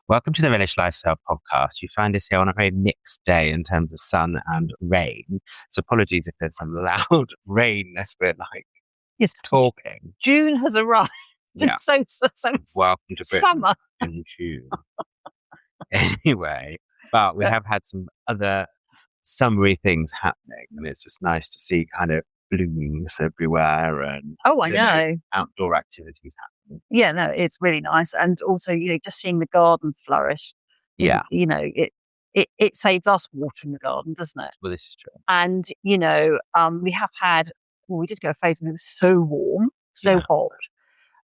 Welcome to the Relish Lifestyle Podcast. You find us here on a very mixed day in terms of sun and rain. So apologies if there's some loud rain as we're Yes, talking. June has arrived. Yeah. So Welcome to Britain summer. in June. Anyway, but we have had some other summery things happening, and it's just nice to see kind of blooms everywhere and I know. Outdoor activities happening. Yeah, no, it's really nice. And also, just seeing the garden flourish. Yeah. It saves us water in the garden, doesn't it? Well, this is true. And, we have had, we did go a phase when it was so warm, so hot.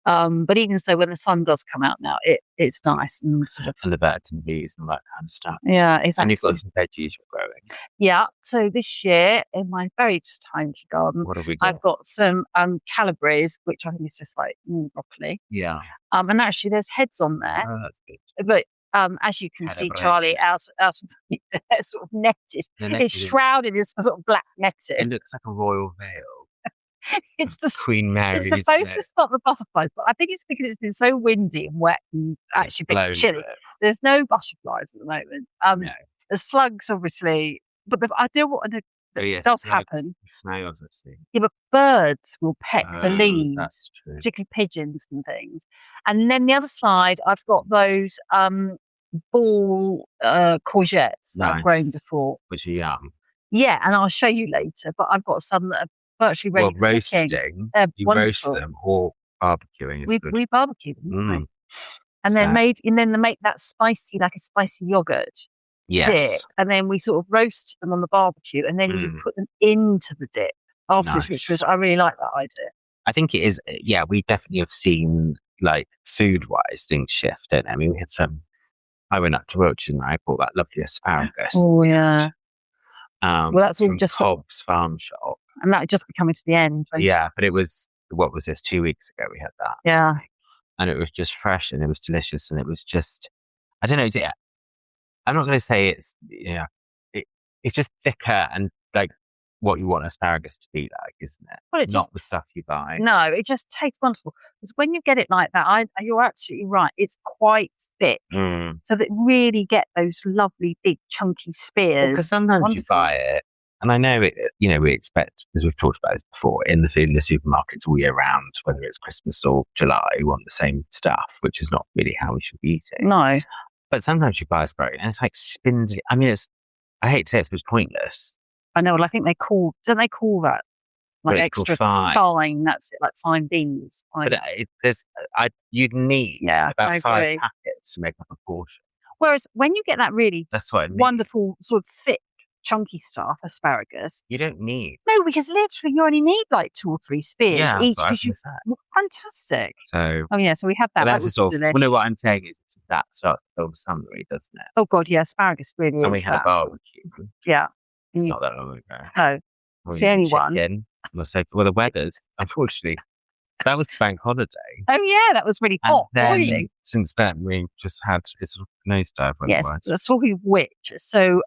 But even so, when the sun does come out now, it's nice and sort of. And the birds and bees and that kind of stuff. Yeah, exactly. And you've got some veggies you're growing. Yeah. So this year, in my very tiny garden, what have we got? I've got some Calabres, which I think is just like broccoli. Yeah. And actually, there's heads on there. Oh, that's good. But as you can see, Charlie, out of they're sort of netted. It's shrouded in some sort of black netting. It looks like a royal veil. It's just Queen Mary. It's supposed to stop the butterflies, but I think it's because it's been so windy and wet and actually a bit chilly. There's no butterflies at the moment. No. The slugs, obviously, but I do want to. It does happen. Snails, I see. Yeah, but birds will peck the leaves, that's true. particularly pigeons and things. And then the other side, I've got those ball courgettes that I've grown before, which are yum. Yeah, and I'll show you later. But I've got some that are virtually ready for roasting. You wonderful. roast them or barbecuing. We barbecue them, mm. and then they make that spicy, like a spicy yogurt. Yes. Dip, and then we sort of roast them on the barbecue, and then you put them into the dip afterwards, which was I really like that idea. I think it is. Yeah, we definitely have seen food-wise things shift. Don't they? I mean, we had some. I went up to Wiltshire and I bought that lovely asparagus. Oh yeah. Well, that's all just Hobbs Farm Shop, and that just coming to the end. Yeah, but it was what was this? 2 weeks ago we had that. Yeah, and it was just fresh and it was delicious and it was just I don't know. Yeah. I'm not going to say it's, it's just thicker and like what you want asparagus to be like, isn't it? Well, not the stuff you buy. No, it just tastes wonderful. Because when you get it like that, you're absolutely right. It's quite thick. So that really get those lovely, big, chunky spears. Because sometimes you buy it, and I know it, we expect, as we've talked about this before, in the supermarkets all year round, whether it's Christmas or July, we want the same stuff, which is not really how we should be eating. No. But sometimes you buy asparagus and it's like spindly. I mean, I hate to say it's pointless. I know. Well, I think don't they call that like extra fine? That's it, like fine beans. But you'd need about 5 packets to make up a portion. Whereas when you get that really wonderful sort of thick, chunky stuff, asparagus, you don't need. No, because literally you only need like 2 or 3 spears each. Fantastic. So so we have that. That's just awesome. Well, no, what I'm saying is that starts to build summery, doesn't it? Oh God, yeah, asparagus really is. And we had a barbecue. Yeah. Not that long ago. No. It's the only one. The weather's, unfortunately, that was the bank holiday. Oh yeah, that was really hot. Then, since then, we just had it's sort of nosedive. Yes, talking of which, so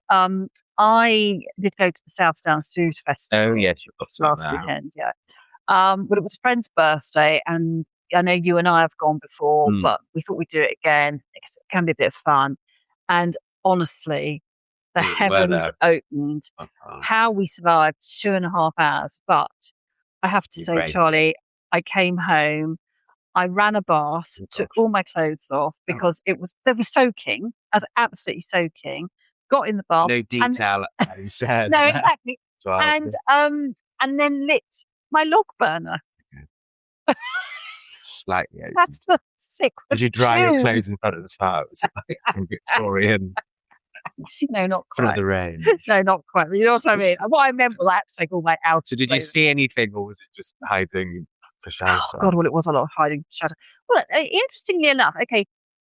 I did go to the South Downs Food Festival. Oh yes, you got last weekend. Yeah, but it was a friend's birthday, and I know you and I have gone before, but we thought we'd do it again. It can be a bit of fun, and honestly, the heavens opened. How we survived 2.5 hours, but I have to say, Charlie, I came home, I ran a bath, took all my clothes off because they were soaking. I was absolutely soaking. Got in the bath. No detail, as you said. No, exactly. And then lit my log burner. Slightly. That's the sick. Did you dry your clothes in front of the fire? Was it like some Victorian? No, not quite. Front of the range. No, not quite. You know what I mean? What I remember, I had to take all my outer. So did you see anything, or was it just hiding for shelter? Oh God, well, it was a lot of hiding for shelter. Well, interestingly enough,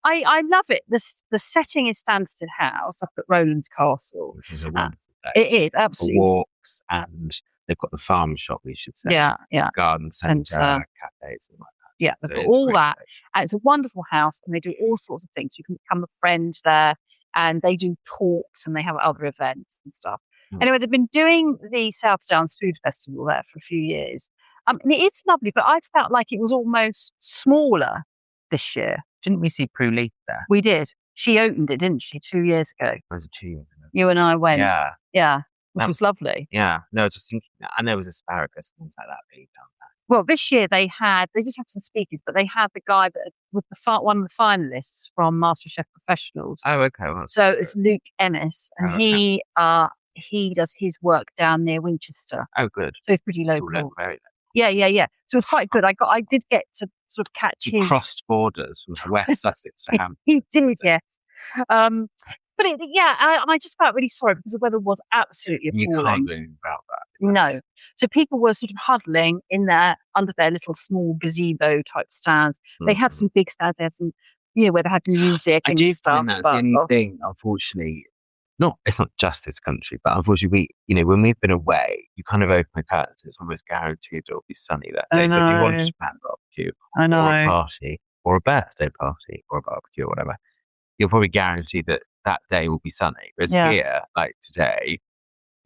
I love it. The setting is Stansted House up at Rowlands Castle, which is a wonderful place. It is absolutely. For walks, and they've got the farm shop, we should say. Yeah. Garden centre, cafes, and like that. Yeah, they've got all that, and it's a wonderful house, and they do all sorts of things. You can become a friend there. And they do talks and they have other events and stuff. Anyway, they've been doing the South Downs Food Festival there for a few years. And it's lovely, but I felt like it was almost smaller this year. Didn't we see Prue Leith there? We did. She opened it, didn't she, 2 years ago? Was it 2 years ago? You and I went. Yeah. Yeah, which was lovely. Yeah. No, just thinking that. And there was asparagus and things like that being done there. Well, this year they just had some speakers, but they had the guy that was one of the finalists from MasterChef Professionals. Oh, okay. Well, so it's Luke Ennis, and he does his work down near Winchester. Oh, good. So it's pretty local. Very yeah. So it was quite good. I did get to sort of catch his. Crossed borders from West Sussex to Hampton. He did, yes. But I just felt really sorry because the weather was absolutely appalling. You can't do anything about that. No. So people were sort of huddling in there under their little small gazebo type stands. They had some big stands. They had some, where they had music and stuff. I do find that's the only thing, unfortunately. It's not just this country, but unfortunately, when we've been away, you kind of open the curtains. It's almost guaranteed it'll be sunny that day. So if you want to plan a barbecue, or a party, or a birthday party, or a barbecue, or whatever, you're probably guaranteed that day will be sunny. Whereas here, like today,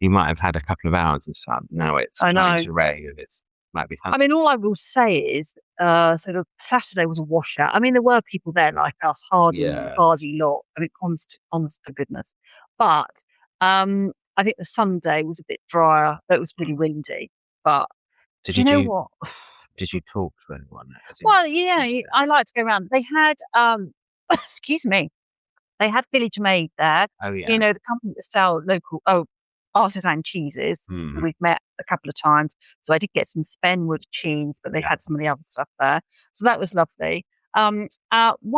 you might have had a couple of hours of sun. Now it's starting to rain and it might be sunny. I mean, all I will say is, sort of Saturday was a washout. I mean, there were people there like us, hardy lot. I mean, honest to goodness. But I think the Sunday was a bit drier. It was really windy. But you know what? Did you talk to anyone? Well, I like to go around. They had, excuse me, they had Village Made there. Oh, yeah. The company that sell local, artisan cheeses. We've met a couple of times. So I did get some Spenwood cheese, but they had some of the other stuff there. So that was lovely. One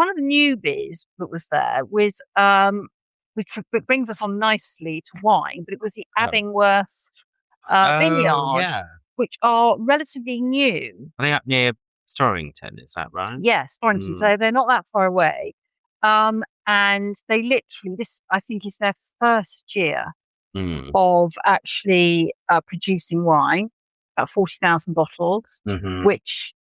of the newbies that was there was, which brings us on nicely to wine, but it was the Abingworth vineyards, which are relatively new. Are they up near Storrington? Is that right? Yes, Storrington. So they're not that far away. And they literally, this I think is their first year of actually producing wine, about 40,000 bottles, which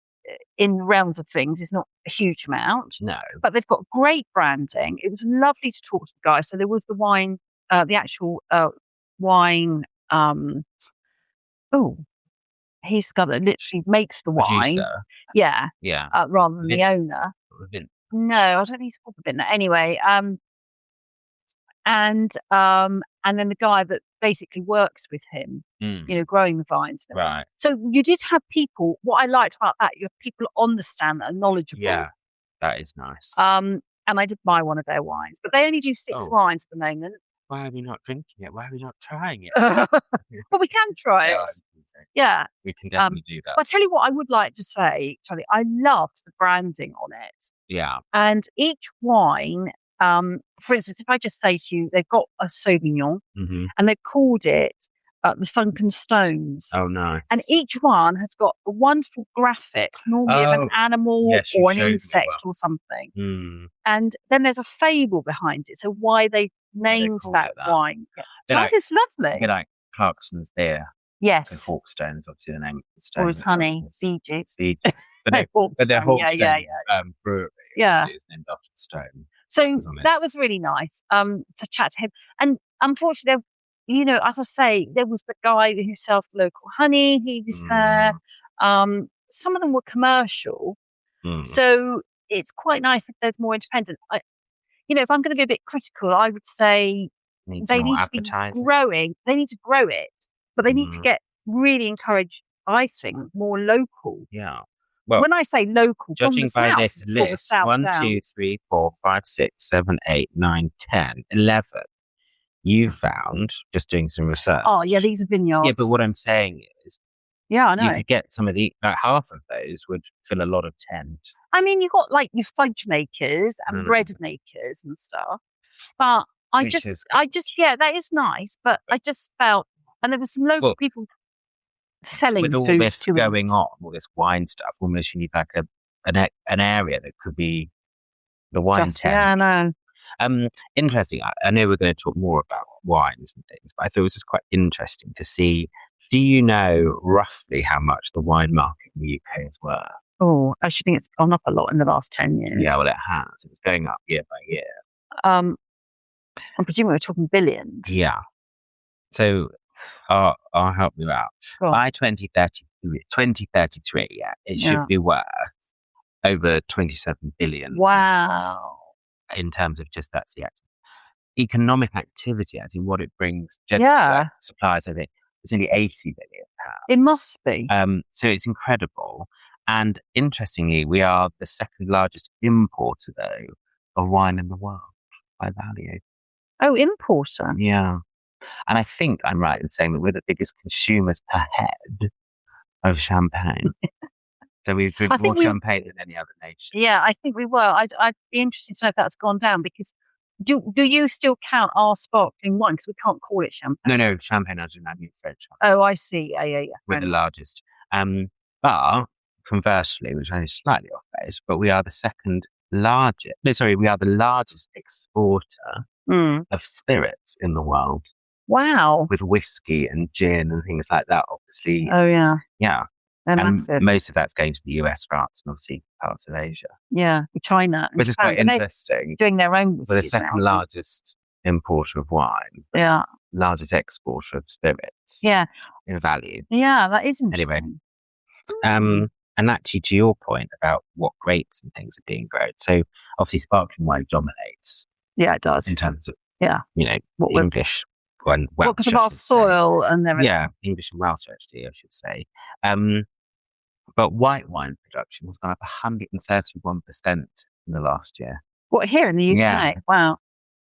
in the realms of things is not a huge amount. No. But they've got great branding. It was lovely to talk to the guy. So there was the wine, the actual wine. He's the guy that literally makes the wine. Producer. Yeah. Yeah. Rather than the owner. No, I don't think he's called the vintner. Anyway, and then the guy that basically works with him, growing the vines. Right. So you did have people. What I liked about that, you have people on the stand that are knowledgeable. Yeah, that is nice. And I did buy one of their wines, but they only do 6 wines at the moment. Why are we not drinking it? Why are we not trying it? Well, we can try it. Yeah. We can definitely do that. But I'll tell you what I would like to say, Charlie, I loved the branding on it. Yeah. And each wine, for instance, if I just say to you, they've got a Sauvignon and they've called it the Sunken Stones. Oh, nice. And each one has got a wonderful graphic, normally of an animal or an insect or something. And then there's a fable behind it. So why they named that wine. So it's lovely. A bit like Clarkson's beer. Yes. The Hawkstone is obviously the name of the stone. Or his honey, Siege. But they're Hawkstone brewery. Yeah. It's named after the stone. So that was really nice to chat to him. And unfortunately, as I say, there was the guy who sells the local honey. He was there. Some of them were commercial. So it's quite nice if there's more independent. If I'm going to be a bit critical, I would say they need to be growing. They need to grow it, but they need to really encourage, I think, more local. Yeah. Well, when I say local, judging by this list, 1, 2, 3, 4, 5, 6, 7, 8, 9, 10, 11. You found just doing some research. Oh yeah, these are vineyards. Yeah, but what I'm saying is, I know you could get some of half of those would fill a lot of tent. I mean, you got like your fudge makers and bread makers and stuff. But I just, that is nice. But I just felt, and there were some local people selling with all food this going on, all this wine stuff. Almost you need like an area that could be the wine tent. Yeah, I know. Interesting. I know we're going to talk more about wines and things, but I thought it was just quite interesting to see. Do you know roughly how much the wine market in the UK is worth? Oh, I actually think it's gone up a lot in the last 10 years. Yeah, well, it has. It's going up year by year. I'm presuming we're talking billions. Yeah. So I'll help you out. Sure. By 2033, it should be worth over 27 billion. Wow. in terms of just that's the economic activity, as in what it brings. Generally, suppliers, I think it's nearly 80 billion pounds. It must be. So it's incredible. And interestingly, we are the second largest importer, though, of wine in the world by value. Oh, importer. Yeah. And I think I'm right in saying that we're the biggest consumers per head of champagne. So we drink more champagne than any other nation. Yeah, I think we were. I'd be interested to know if that's gone down, because do you still count our sparkling wine? Because we can't call it champagne. No, champagne as in French. Oh, I see. Yeah. We're the largest. But conversely, which I know is slightly off base, but we are the second largest. No, sorry, we are the largest exporter of spirits in the world. Wow. With whiskey and gin and things like that, obviously. Oh, yeah. Yeah. They're and massive. Most of that's going to the US, France, and obviously parts of Asia. Yeah, China. Which is quite interesting. Doing their own whiskies. We're the second largest importer of wine. Yeah. Largest exporter of spirits. Yeah. In value. Yeah, that is interesting. Anyway. And actually, to your point about what grapes and things are being grown. So obviously sparkling wine dominates. Yeah, it does. In terms of, what English and Welsh. Because of our soil and everything. Yeah, English and Welsh, actually, I should say. But white wine production has gone up 131% in the last year. What, here in the UK? Yeah. Wow.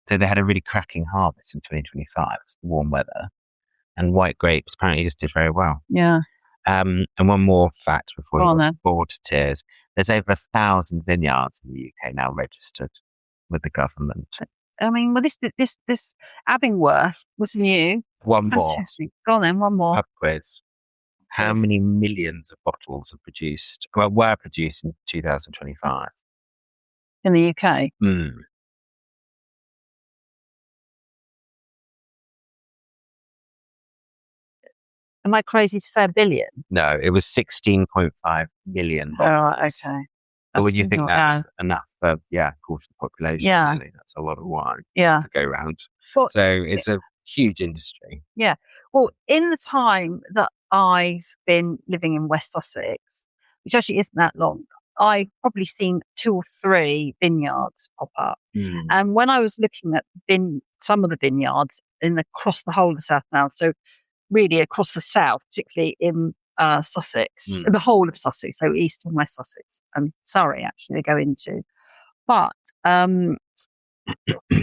So they had a really cracking harvest in 2025. It's the warm weather. And white grapes apparently just did very well. Yeah. And one more fact before you get bored to tears. There's over 1,000 vineyards in the UK now registered with the government. I mean, well, this Abingworth was new. One Fantastic. more. Go on then, one more. Pub quiz. How many millions of bottles were produced in 2025? In the UK? Am I crazy to say a billion? No, it was 16.5 million bottles. Oh, okay. But would you think that's enough for, a quarter of the population? Yeah. Really? That's a lot of wine to go around. Well, so it's a huge industry. Yeah. Well, in the time that I've been living in West Sussex, which actually isn't that long, I've probably seen 2 or 3 vineyards pop up. And when I was looking at some of the vineyards across the whole of the South now, so really across the south, particularly in Sussex, the whole of Sussex, so East and West Sussex, and Surrey actually they go into. But, oh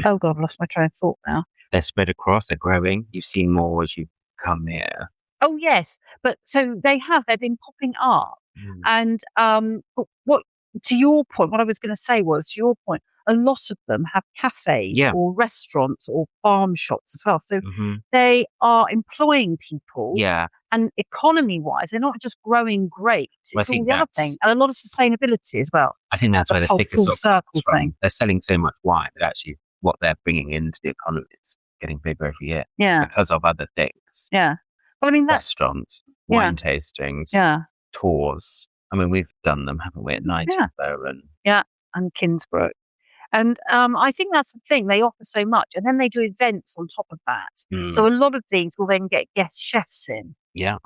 God, I've lost my train of thought now. They're spread across, they're growing. You've seen more as you come here. Oh, yes. But so they've been popping up. And what, to your point, what I was going to say was, to your point, a lot of them have cafes or restaurants or farm shops as well. So they are employing people. Yeah. And economy-wise, they're not just growing grapes. It's all the other thing. And a lot of sustainability as well. I think that's where the thickest full circle thing. They're selling so much wine that actually what they're bringing into the economy is getting bigger every year. Yeah. Because of other things. Yeah. Well, I mean, restaurants, wine tastings, tours. I mean, we've done them, haven't we, at Nightingale and Kingsbrook. And I think that's the thing. They offer so much. And then they do events on top of that. So a lot of these will then get guest chefs in. Yeah.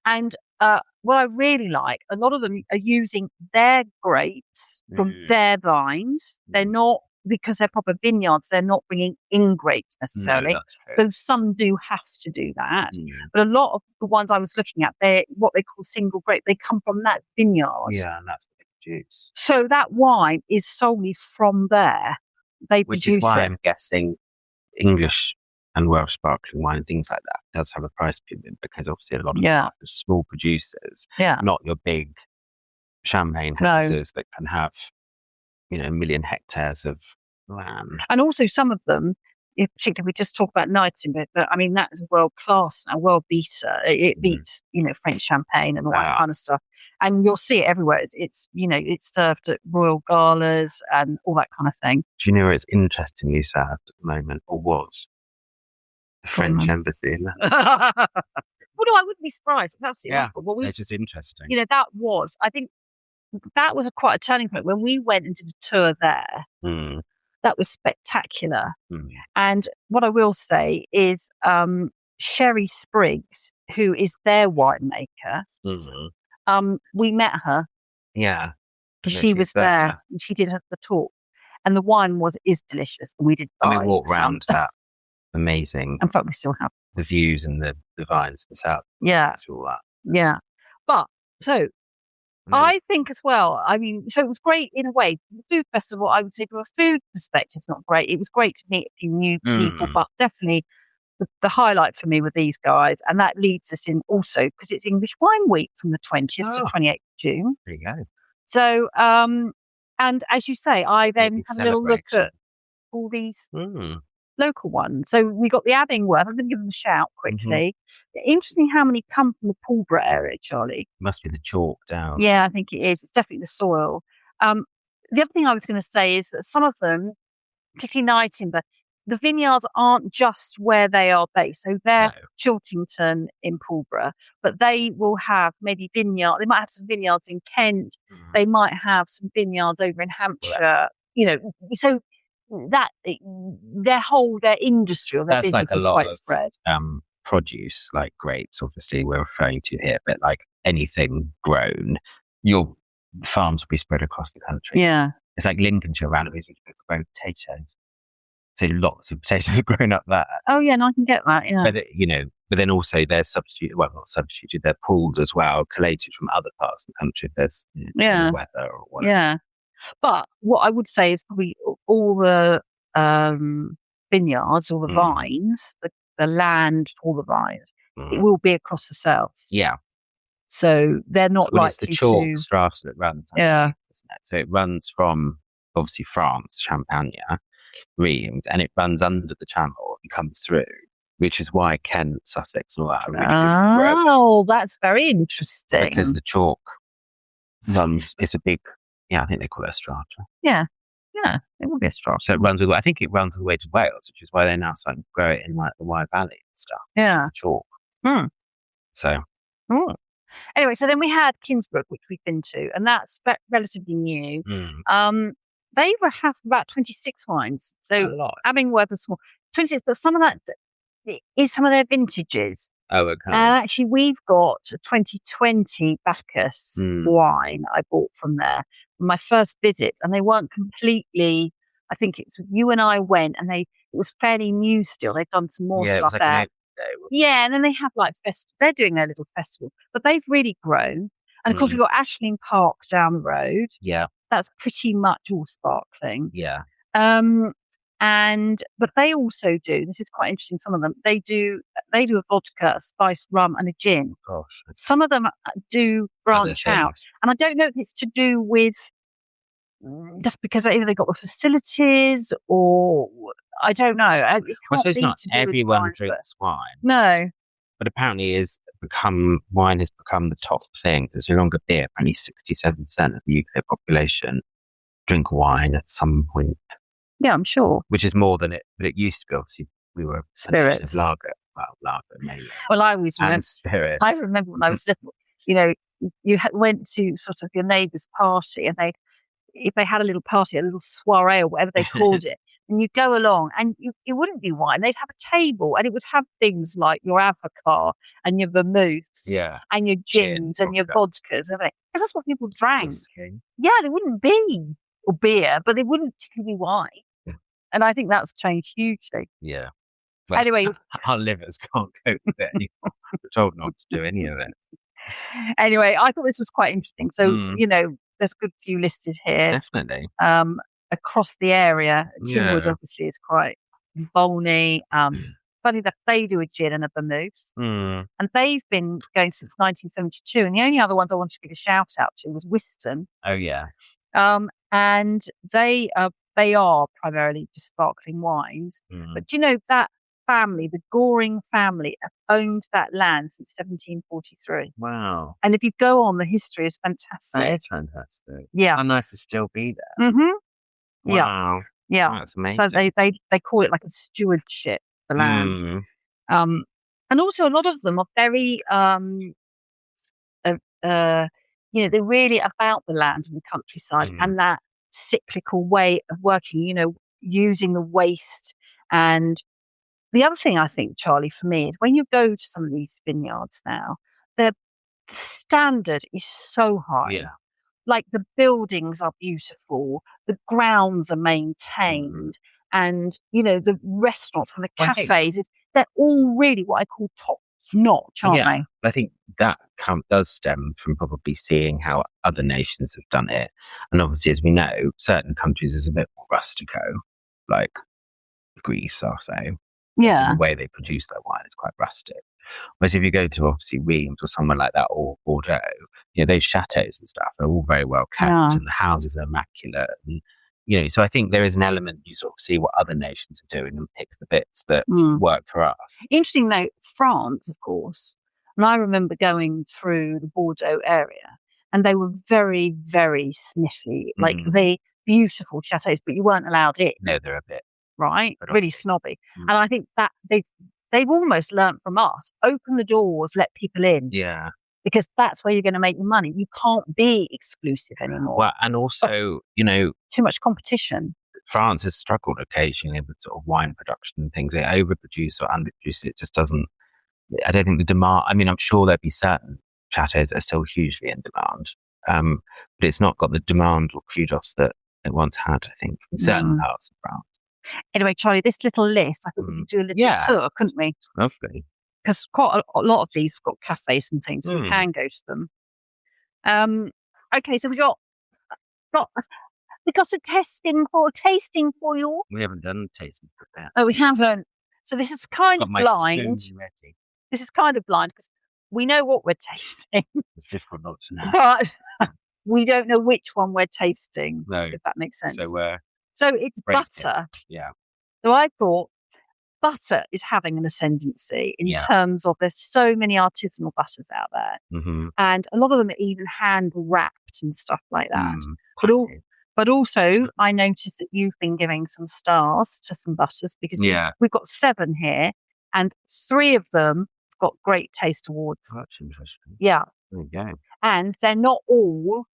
And what I really like, a lot of them are using their grapes from their vines. They're not, because they're proper vineyards, they're not bringing in grapes necessarily. Though some do have to do that. But a lot of the ones I was looking at, they're what they call single grape. They come from that vineyard. Yeah, and that's what they produce. So that wine is solely from there. Which is why I'm guessing English and Welsh sparkling wine and things like that does have a price premium, because obviously a lot of them are small producers, not your big champagne houses that can have, a million hectares of land. And also some of them, particularly we just talk about Nightingale, but I mean, that is a world class now, world beater. It beats, French champagne and all that kind of stuff. And you'll see it everywhere. It's served at royal galas and all that kind of thing. Do you know where it's interestingly served at the moment, or was? The French embassy in that. Well, no, I wouldn't be surprised. It's absolutely wonderful. Well, it's just interesting. I think that was quite a turning point when we went and did a tour there. That was spectacular. And what I will say is Sherry Spriggs, who is their winemaker, we met her. Yeah. She was there and she did the talk. And the wine is delicious. We did buy and we walked some. around that amazing. In fact, we still have the views and the vines and south. Yeah. All that. Yeah. But so I think as well, I mean, so it was great in a way. The food festival, I would say from a food perspective, not great. It was great to meet a few new people, but definitely the highlight for me were these guys. And that leads us in also because it's English Wine Week from the 20th to 28th of June. There you go. So, and as you say, I then had a little look at all these local ones. So we got the Abingworth. I'm going to give them a shout quickly. Interesting how many come from the Pulborough area, Charlie. Must be the chalk down. Yeah, I think it is. It's definitely the soil. The other thing I was going to say is that some of them, particularly Nightingale, the vineyards aren't just where they are based. So they're Chiltington in Pulborough, but they will have maybe vineyard. They might have some vineyards in Kent. They might have some vineyards over in Hampshire. You know, so that their industry or their that's business like a is lot quite of spread. Produce, like grapes, obviously we're referring to here, but like anything grown, your farms will be spread across the country. Yeah, it's like Lincolnshire around it, which is grow potatoes. So lots of potatoes are grown up there. Oh yeah, and I can get that. Yeah, but but then also they're substituted. Well, not substituted. They're pulled as well, collated from other parts of the country. If there's weather or whatever. Yeah. But what I would say is probably all the vineyards, all the vines, the land for the vines, it will be across the south. Yeah. So they're not likely it's the chalk strata that runs. Yeah. Isn't it? So it runs from obviously France, Champagne, Rheims, and it runs under the channel and comes through, which is why Kent, Sussex, and all that are really good. Oh, that's very interesting. Because the chalk runs, it's a big, I think they call it a strata. Yeah. Yeah, it would be a strata. So it runs all the way, I think it runs all the way to Wales, which is why they're now starting to grow it in like the Wye Valley and stuff. Yeah. Chalk. So. Anyway, so then we had Kinsbrook, which we've been to, and that's relatively new. They have about 26 wines. So Abingworth is small. 26, but some of that is some of their vintages. Oh, okay. And actually, we've got a 2020 Bacchus wine I bought from there for my first visit, and they weren't completely. I think it's you and I went, and it was fairly new still. They've done some more stuff there. Yeah, and then they have like they're doing their little festivals, but they've really grown. And of course, we've got Ashling Park down the road. Yeah, that's pretty much all sparkling. Yeah. But they also do. This is quite interesting. Some of them they do a vodka, a spiced rum, and a gin. Gosh. Some of them do branch out, and I don't know if it's to do with just because either they got the facilities or I don't know. I suppose not everyone drinks wine. No, but apparently wine has become the top thing. There's no longer beer. Only 67% of the UK population drink wine at some point. Yeah, I'm sure. Which is more than it used to be. Obviously, we were spirits, lager. Well, lager mainly. Well, I always remember spirits. I remember when I was little. You went to sort of your neighbour's party, and if they had a little party, a little soiree or whatever they called it, and you'd go along, and it wouldn't be wine. They'd have a table, and it would have things like your avocat and your vermouth, and your gins and your vodkas, because that's what people drank. Yeah, they wouldn't be or beer, but they wouldn't particularly be wine. And I think that's changed hugely. Yeah. Well, anyway, our livers can't cope with it anymore. We're told not to do any of it. Anyway, I thought this was quite interesting. So, there's a good few listed here. Definitely. Across the area. Tynwood obviously is quite Bolney. Funny that they do a gin and a vermouth. And they've been going since 1972. And the only other ones I wanted to give a shout out to was Whiston. Oh, yeah. And they are primarily just sparkling wines. But do you know that family, the Goring family, have owned that land since 1743. Wow. And if you go on, the history is fantastic. It's fantastic. Yeah. How nice to still be there. Wow. Yeah. Oh, that's amazing. So they call it like a stewardship, the land. And also a lot of them are very, they're really about the land and the countryside and that cyclical way of working, using the waste. And the other thing I think, Charlie, for me is when you go to some of these vineyards now, the standard is so high. Yeah. like the buildings are beautiful, the grounds are maintained, and the restaurants and the cafes, they're all really what I call top notch, aren't they? I think that does stem from probably seeing how other nations have done it. And obviously, as we know, certain countries is a bit more rustico, like Greece, I'll say. Yeah. So the way they produce their wine is quite rustic. Whereas if you go to obviously Reims or somewhere like that, or Bordeaux, those chateaux and stuff are all very well kept, and the houses are immaculate. And, so I think there is an element you sort of see what other nations are doing and pick the bits that work for us. Interesting note, France, of course. And I remember going through the Bordeaux area, and they were very, very sniffy, like the beautiful chateaus, but you weren't allowed in. No, they're a bit. Right? Really snobby. And I think that they've almost learnt from us. Open the doors, let people in. Yeah. Because that's where you're going to make your money. You can't be exclusive anymore. Well, and also, too much competition. France has struggled occasionally with sort of wine production and things. They overproduce or underproduce. It just doesn't. I don't think the demand. I mean, I'm sure there'd be certain chateaus that are still hugely in demand, but it's not got the demand or kudos that it once had. I think in certain parts of France. Anyway, Charlie, this little list, I think we could do a little tour, couldn't we? Lovely. Because quite a lot of these have got cafes and things, so we can go to them. Okay, so we got a tasting for you. We haven't done tasting for that. Oh, we haven't. So this is kind of blind. This is kind of blind because we know what we're tasting. It's difficult not to know. But we don't know which one we're tasting. No. If that makes sense. So it's butter. Yeah. So I thought butter is having an ascendancy in terms of there's so many artisanal butters out there. And a lot of them are even hand wrapped and stuff like that. But also, I noticed that you've been giving some stars to some butters because we've got 7 here and 3 of them have got great taste awards. Oh, that's interesting. Yeah. There you go. And they're not all,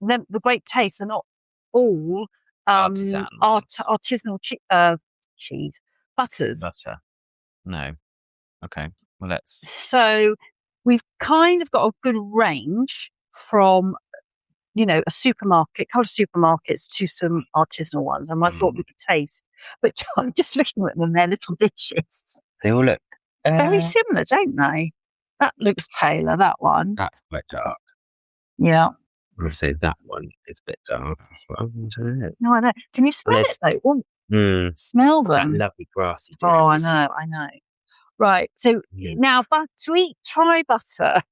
the great tastes are not all artisanal cheese. Butters. Butter. No. Okay. Well, let's. So we've kind of got a good range from, a supermarket, colour supermarkets to some artisanal ones. And I thought we could taste. But I'm just looking at them, they're little dishes. They all look very similar, don't they? That looks paler, that one. That's quite dark. Yeah. I would say that one is a bit dark as well. No, I know. Can you smell it though? Smell them. That lovely grassy taste. Oh, I know. Right. So now, try butter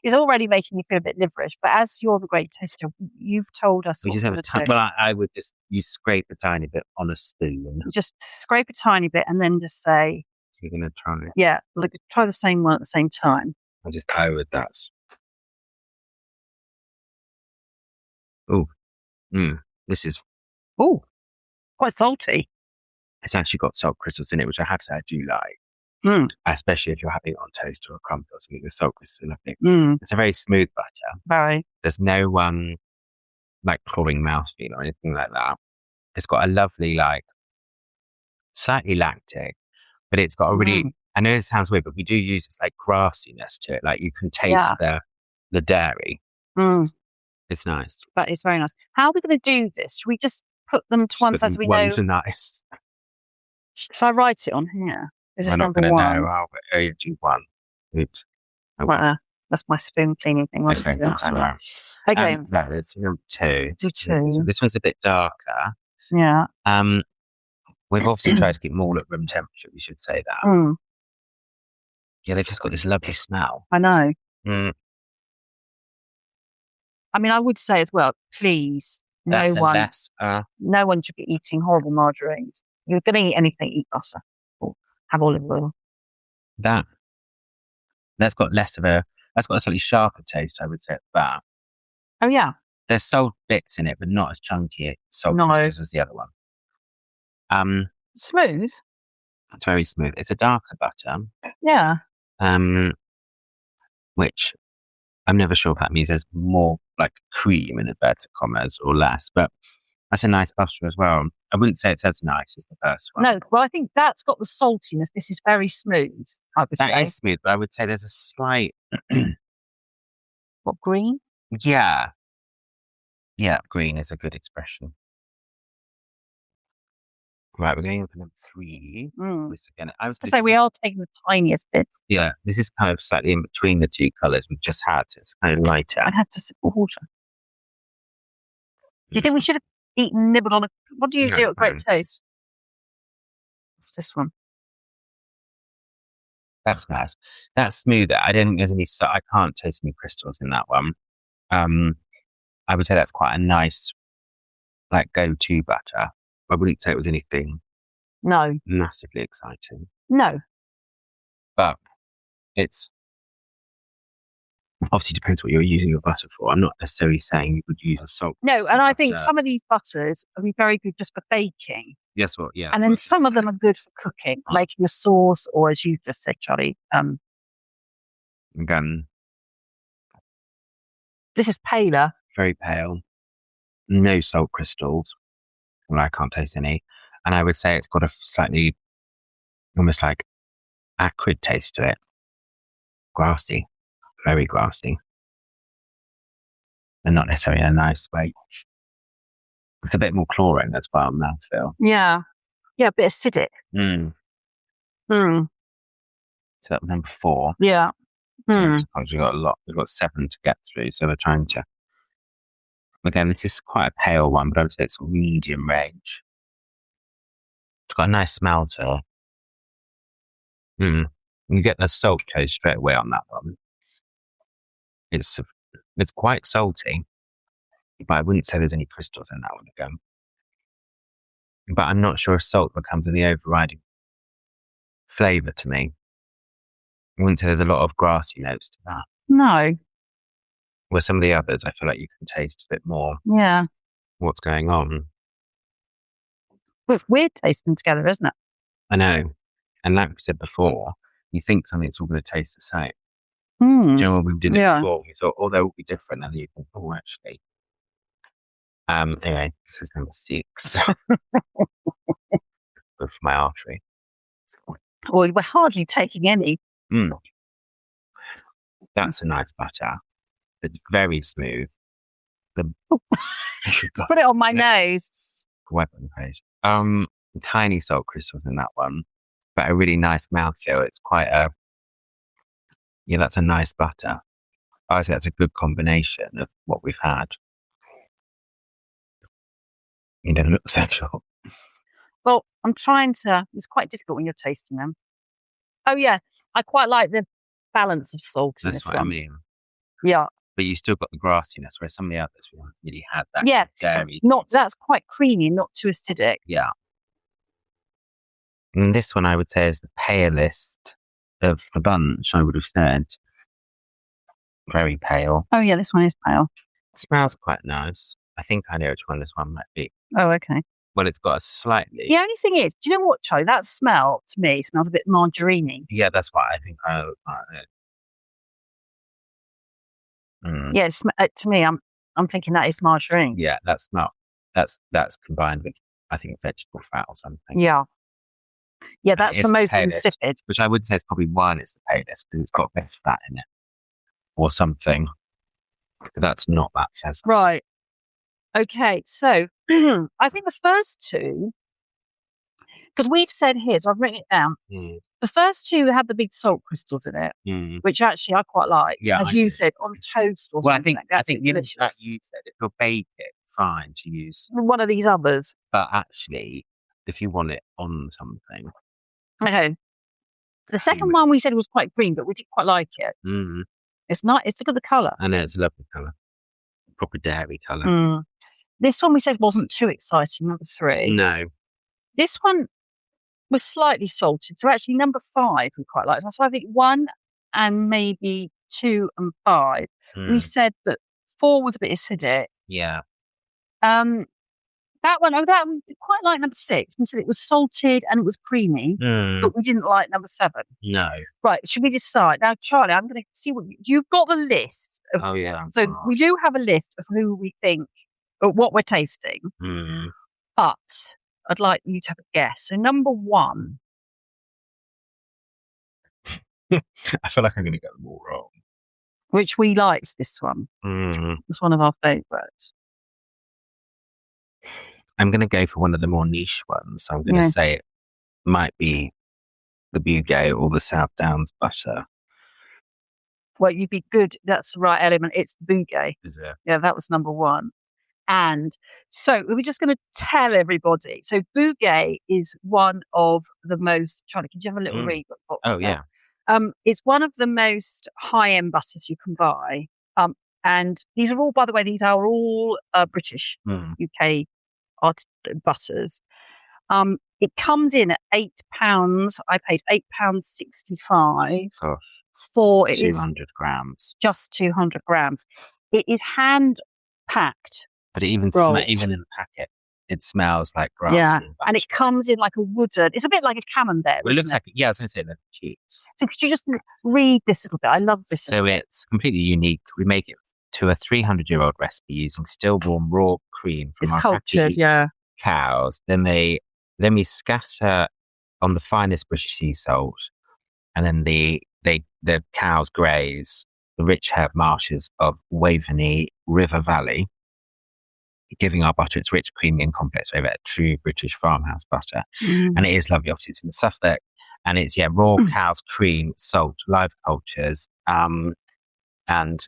is already making you feel a bit liverish. But as you're the great taster, you've told us. We just have a tiny. Well, I would you scrape a tiny bit on a spoon. Just scrape a tiny bit, and then just say. You're going to try it. Yeah, try the same one at the same time. That's. Oh, this is. Oh, quite salty. It's actually got salt crystals in it, which I have to say I do like. Especially if you're having it on toast or a crumble or something. The salt crystals are lovely. It's a very smooth butter. Very. There's no like clawing mouthfeel or anything like that. It's got a lovely slightly lactic, but it's got a really. I know it sounds weird, but we do use this grassiness to it. Like you can taste the dairy. It's nice. But it's very nice. How are we going to do this? Should we just put them to ones as we know? Ones are nice. Should I write it on here? Is this We're not number going to 1? know. You do 1. Oops. Oh. Well, that's my spoon cleaning thing. Okay, that's right. Okay. That is number 2. Do 2. So this one's a bit darker. Yeah. We've obviously tried to keep them all at room temperature. We should say that. Yeah, they've just got this lovely smell. I know. I mean, I would say as well, please, no one should be eating horrible margarines. You're going to eat anything, eat butter or have olive oil. That's got a slightly sharper taste, I would say, at the back. Oh, yeah. There's salt bits in it, but not as chunky salt crystals as the other one. Smooth? It's very smooth. It's a darker butter. Yeah. Which I'm never sure if that means there's more cream in inverted commas or less, but that's a nice butter as well. I wouldn't say it's as nice as the first one. No, well, I think that's got the saltiness. This is very smooth, I would say. That is smooth, but I would say there's a slight... What, green? Yeah. Yeah, green is a good expression. Right, we're going on for number 3. This again, I was to say we are taking the tiniest bits. Yeah, this is kind of slightly in between the two colours we've just had. So it's kind of lighter. I had to sip water. Do you think we should have nibbled on a? What do you do at Great Taste? This one. That's nice. That's smoother. I don't think there's any. I can't taste any crystals in that one. I would say that's quite a nice, like, go-to butter. I wouldn't say it was anything. No. Massively exciting. No. But it's obviously depends what you're using your butter for. I'm not necessarily saying you would use a salt. No, and I think some of these butters would be very good just for baking. Yes, well, yeah. And then some of them are good for cooking, making a sauce, or as you just said, Charlie. Again, this is paler. Very pale. No salt crystals. Well, I can't taste any. And I would say it's got a slightly, almost like acrid taste to it. Grassy. Very grassy. And not necessarily in a nice way. It's a bit more chlorine as well, mouthfeel. Yeah. Yeah, a bit acidic. So that was number 4. Yeah. We've got a lot. We've got 7 to get through, so we're trying to. Again, this is quite a pale one, but I would say it's medium range. It's got a nice smell to it. You get the salt taste straight away on that one. It's quite salty, but I wouldn't say there's any crystals in that one again. But I'm not sure if salt becomes the overriding flavour to me. I wouldn't say there's a lot of grassy notes to that. No. Where some of the others, I feel like you can taste a bit more. Yeah. What's going on? Well, it's weird tasting together, isn't it? I know. And like we said before, you think something's all going to taste the same. You know, when we did it before, we thought, oh, they'll be different. And then you think, oh, actually. Anyway, this is number 6. Good for my artery. Well, we're hardly taking any. That's a nice butter. It's very smooth. Put it on my nose. Wipe on the page. Tiny salt crystals in that one, but a really nice mouthfeel. It's quite that's a nice butter. I think that's a good combination of what we've had. You don't look sexual. Well, I'm trying to. It's quite difficult when you're tasting them. Oh yeah, I quite like the balance of salt in this one. That's what I mean. Yeah. But you still got the grassiness, whereas some of the others we haven't really had that. Yeah, dairy. That's quite creamy, not too acidic. Yeah. And this one I would say is the palest of the bunch, I would have said. Very pale. Oh yeah, this one is pale. It smells quite nice. I think I know which one this one might be. Oh, okay. Well, it's got a slightly... The only thing is, do you know what, Charlie? That smell, to me, smells a bit margarine-y. Yeah, that's what I think I would like it. Yeah, to me, I'm thinking that is margarine. Yeah, that's combined with, I think, vegetable fat or something. Yeah. Yeah, that's the most insipid. Which I would say is probably one is the palest because it's got a bit of fat in it. Or something. But that's not that pleasant. Right. Okay, so I think the first 2, because we've said here, so I've written it down. The first 2 had the big salt crystals in it, which actually I quite like. Yeah, as you said, on toast or something. I think you said if you're baking, fine to use one of these others. But actually, if you want it on something. Okay. The second one we said was quite green, but we did quite like it. It's nice. Look at the colour. I know, it's a lovely colour. Proper dairy colour. This one we said wasn't too exciting, number 3. No. This one was slightly salted. So actually number 5 we quite liked. So I think 1 and maybe 2 and 5. We said that 4 was a bit acidic. Yeah. That one we quite like number 6. We said it was salted and it was creamy, but we didn't like number 7. No. Right, should we decide? Now, Charlie, I'm going to see what you've got the list. Oh, yeah. So we do have a list of who we think, or what we're tasting. But I'd like you to have a guess. So number 1. I feel like I'm going to get them all wrong. Which we liked, this one. It was one of our favourites. I'm going to go for one of the more niche ones. So I'm going to say it might be the Bugey or the South Downs butter. Well, you'd be good. That's the right element. It's the Bugey. Is it? Yeah, that was number one. And so we're just going to tell everybody. So Bugey is one of the most. Charlie, could you have a little read? Oh yeah. It's one of the most high-end butters you can buy. And these are all, by the way, British UK butters. It comes in at £8. I paid £8.65. Gosh. For 200 grams. Just 200 grams. It is hand packed. But even in the packet, it smells like grass. Yeah, and it comes in like a wooden. It's a bit like a camembert. Well, it looks like I was going to say like cheese. So could you just read this a little bit? I love this. So it's completely unique. We make it to a 300-year-old recipe using still warm raw cream from our cultured, cows. Then we scatter on the finest British sea salt, and then the cows graze the rich herb marshes of Waveney River Valley, giving our butter its rich, creamy and complex flavour, a true British farmhouse butter. And it is lovely. Obviously, it's in Suffolk, and it's raw cow's cream, salt, live cultures, and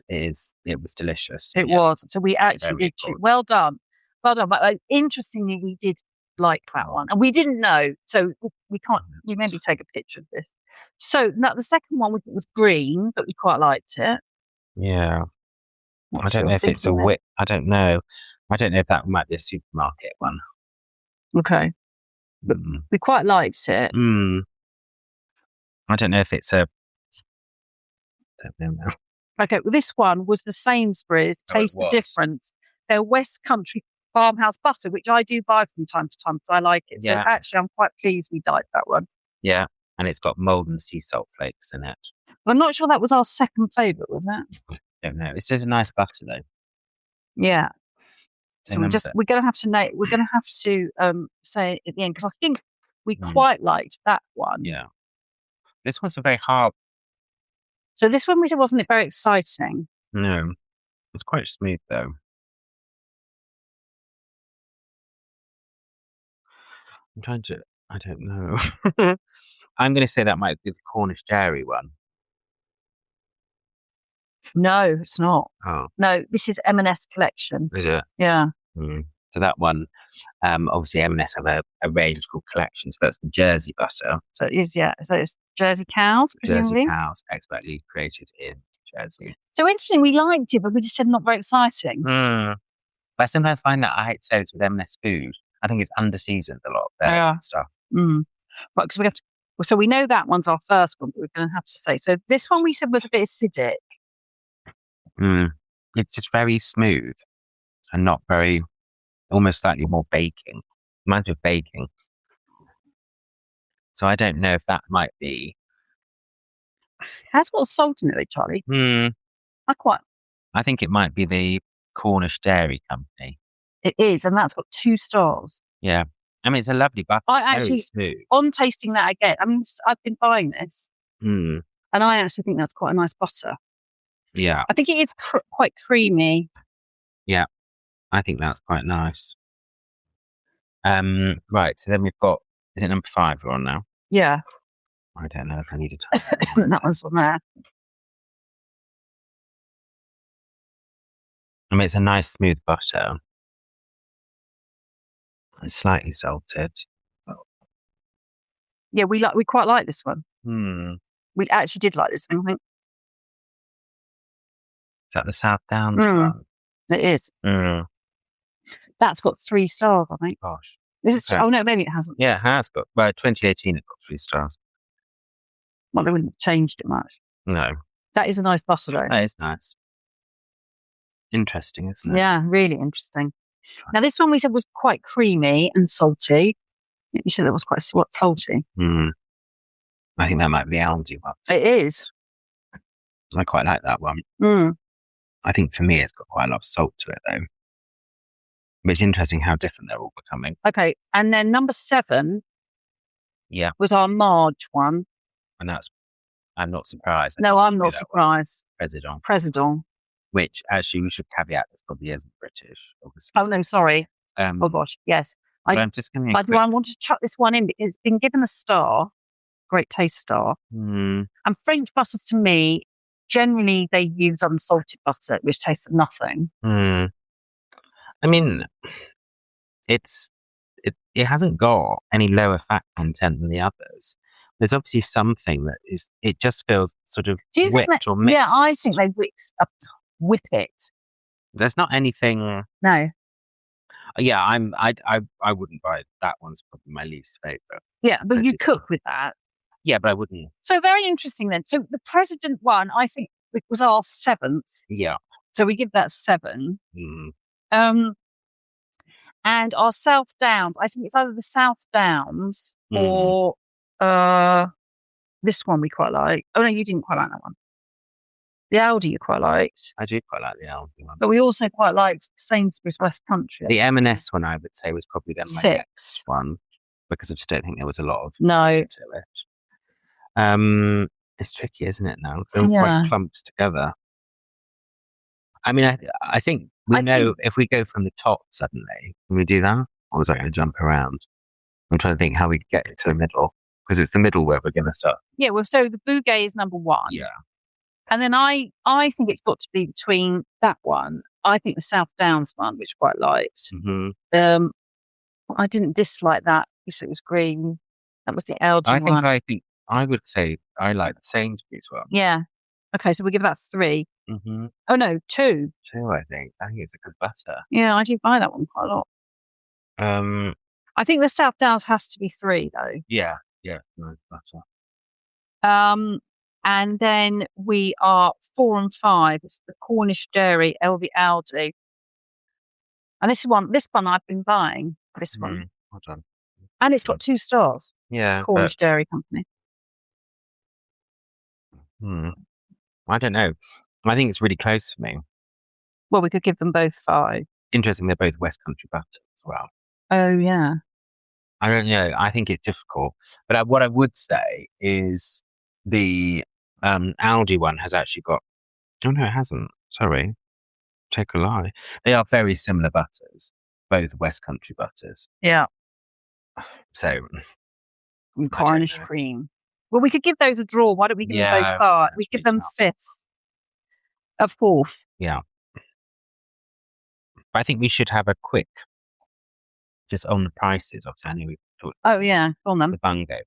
it was delicious. It was. So we actually did. Well done. But interestingly, we did like that one, and we didn't know, so we can't. You maybe take a picture of this. So now the second one was green, but we quite liked it. Yeah. I don't know if it's a whip. I don't know. I don't know if that might be a supermarket one. Okay. But we quite liked it. I don't know if it's a... I don't know. Okay, well, this one was the Sainsbury's. Taste the difference. They're West Country farmhouse butter, which I do buy from time to time because I like it. Yeah. So actually, I'm quite pleased we liked that one. Yeah, and it's got Maldon sea salt flakes in it. I'm not sure that was our second favourite, was it? I don't know. It's just a nice butter, though. Yeah. So we're going to have to say it at the end, because I think we quite liked that one. Yeah. This one's a very hard. So this one we said wasn't it very exciting? No, it's quite smooth though. I don't know. I'm going to say that might be the Cornish dairy one. No, it's not. Oh. No, this is M&S Collection. Is it? Yeah. So that one, obviously M&S have a range called Collection, so that's the Jersey butter. So it is, yeah. So it's Jersey cows, presumably? Jersey cows, expertly created in Jersey. So interesting, we liked it, but we just said not very exciting. But I sometimes find that I hate to say this with M&S food. I think it's under-seasoned a lot of their stuff. But because so we know that one's our first one, but we're going to have to say. So this one we said was a bit acidic. It's just very smooth and not very, almost slightly more baking. Reminds me of baking. So I don't know if that might be. It has got salt in it, Charlie. I think it might be the Cornish Dairy Company. It is, and that's got 2 stars. Yeah. I mean, it's a lovely butter. Very smooth. On tasting that again, I mean, I've been buying this. And I actually think that's quite a nice butter. Yeah. I think it is quite creamy. Yeah. I think that's quite nice. Right. So then we've got, is it number 5 we're on now? Yeah. I don't know if I need to type that one's on there. I mean, it's a nice smooth butter. It's slightly salted. Yeah, we quite like this one. We actually did like this one, I think. Is that the South Downs one? It is. That's got 3 stars, I think. Gosh. Oh no, maybe it hasn't. Yeah, it has got. Well, 2018 it got 3 stars. Well, they wouldn't have changed it much. No. That is a nice butter, though. That is nice. Interesting, isn't it? Yeah, really interesting. Now, this one we said was quite creamy and salty. You said that was quite salty. I think that might be the Aldi one. It is. I quite like that one. I think for me it's got quite a lot of salt to it, though. But it's interesting how different they're all becoming. Okay, and then number 7 was our Marge one. And I'm not surprised. No, I'm not surprised. Président. Which, actually, we should caveat, this probably isn't British, obviously. Oh, no, sorry. Oh, gosh, yes. But I'm just going to. Do I want to chuck this one in because it's been given a star, great taste star. And French butters to me, generally they use unsalted butter, which tastes of nothing. I mean, it hasn't got any lower fat content than the others. There's obviously something that is. It just feels sort of whipped or mixed. Yeah, I think they whip it. There's not anything. No. Yeah, I wouldn't buy it. That one's probably my least favorite. Yeah, but you cook with that. Yeah, but I wouldn't. So very interesting then. So the president one, I think it was our 7th. Yeah. So we give that 7. And our South Downs, I think it's either the South Downs or this one we quite like. Oh no, you didn't quite like that one. The Aldi you quite liked. I do quite like the Aldi one. But we also quite liked Sainsbury's West Country. The M&S one, I would say, was probably my 6th next one because I just don't think there was a lot of to it. It's tricky, isn't it? Now they're all quite clumped together. I mean, I think we know if we go from the top suddenly, can we do that, or is that going to jump around? I'm trying to think how we get to the middle because it's the middle where we're going to start. Yeah, well, so the Bouguet is number 1. Yeah. And then I think it's got to be between that one. I think the South Downs one, which I quite liked. I didn't dislike that because it was green. That was the Aldi one. I think I would say I like the Sainsbury's one. Yeah. Okay, so we give that 3. Oh no, 2. 2, I think. I think it's a good butter. Yeah, I do buy that one quite a lot. I think the South Downs has to be 3 though. Yeah, nice butter. And then we are 4 and 5. It's the Cornish Dairy, LV Aldi. And this one I've been buying. This one. Hold on. And it's got 2 stars. Yeah. Cornish Dairy Company. I don't know. I think it's really close for me. Well, we could give them both 5. Interesting, they're both West Country butter as well. Oh, yeah. I don't know. I think it's difficult. But what I would say is the Aldi one has actually got... Oh, no, it hasn't. Sorry. Take a lie. They are very similar butters. Both West Country butters. Yeah. So... Cornish cream. Well, we could give those a draw. Why don't we give them both 5? We give them 5th. A 4th. Yeah. But I think we should have a quick... Just on the prices. Obviously, I know we've talked... Oh, yeah. On them. The Bungo